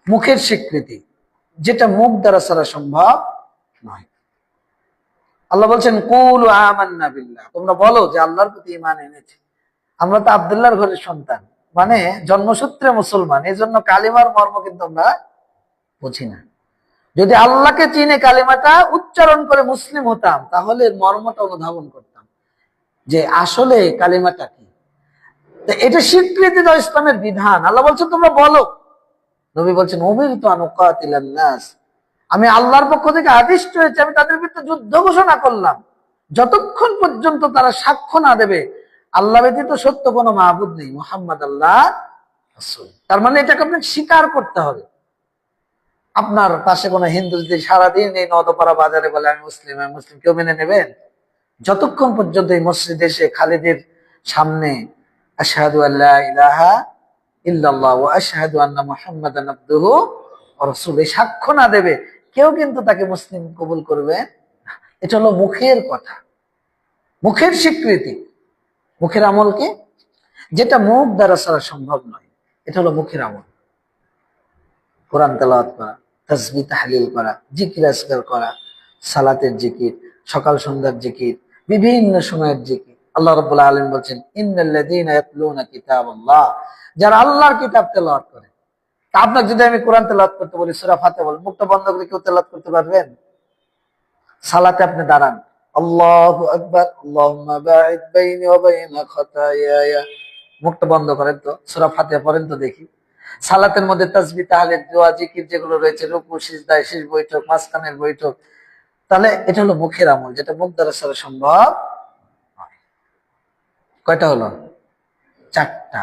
মুখের স্বীকৃতি, যেটা মুখ দ্বারা ছাড়া সম্ভব নয়। আল্লাহ বলছেন কুলু আমান্না বিল্লাহ, তোমরা বলো যে আল্লাহর প্রতি ঈমান এনেছি। আমরা তো আব্দুল্লাহর ঘরের সন্তান, মানে জন্মসূত্রে মুসলমান, এই জন্য কালিমার মর্ম কিন্তু আমরা বুঝি না। যদি আল্লাহকে চিনে কালিমাটা উচ্চারণ করে মুসলিম হতাম, তাহলে মর্মটা অনুধাবন করতাম যে আসলে কালিমাটা কি। এটা স্বীকৃতি দাও ইসলামের বিধান। আল্লাহ বলছেন তোমরা বলো। নবী বলছেন উমিরতু আন উকাতিলান নাস, আমি আল্লাহর পক্ষ থেকে আদিষ্ট হয়েছে, আমি তাদের বিরুদ্ধে যুদ্ধ ঘোষণা করলাম যতক্ষণ পর্যন্ত তারা সাক্ষ্য না দেবে আল্লাহ ব্যতীত সত্য কোনো মাহবুদ নেই, মুহাম্মদ আল্লাহ রাসূল। তার মানে এটাকে আপনাকে স্বীকার করতে হবে। আপনার পাশে কোনো হিন্দু যদি সারাদিন এই নদপাড়া বাজারে বলে আমি মুসলিম আমি মুসলিম, কেউ মেনে নেবেন? যতক্ষণ পর্যন্ত এই মসজিদে এসে খালিদের সামনে আশহাদু আল্লা ইলাহা ইল্লাল্লাহ ওয়া আশহাদু আন্না মুহাম্মাদান আবদুহু ওয়া রাসূলুহু এই সাক্ষ্য না দেবে, কেউ কিন্তু তাকে মুসলিম কবুল করবে না। এটা হলো মুখের কথা, মুখের স্বীকৃতি, মুখের আমল কি, যেটা মুখ দ্বারা ছাড়া সম্ভব নয়। এটা হলো মুখের আমল। কোরআন তেলাওয়াত করা, তাসবিহ তাহলিল করা, জিকির আজকার করা, সালাতের জিকির, সকাল সন্ধ্যার জিকির, বিভিন্ন সময়ের জিকির। আল্লাহ রাব্বুল আলামিন বলছেন ইন্নাল্লাযীনা ইয়াতলুনা কিতাবাল্লাহ, যারা আল্লাহর কিতাব তেলাওয়াত করে। তা আপনাকে যদি আমি কোরআন তেলাওয়াত করতে বলি, সূরা ফাতিহা বলেন, মুখটা বন্ধ করে কেউ তেলাওয়াত করতে পারবেন? সালাতে আপনি দাঁড়ান, আল্লাহু আকবার, আল্লাহুম্মা বা'id বাইনি ওয়া বাইনা খাতায়ায়া, মুখটা বন্ধ করেন তো, সূরা ফাতিহা পড়েন তো দেখি। সালাতের মধ্যে তাসবিহ তাহলিল দোয়া জিকির যেগুলো রয়েছে, রুকু সিজদায় শেষ বৈঠক, মাঝখানের বৈঠক, তাহলে এটা হলো মুখের আমল, যেটা মুখ দ্বারা ছাড়া সম্ভব নয়। কয়টা হলো? 4টা।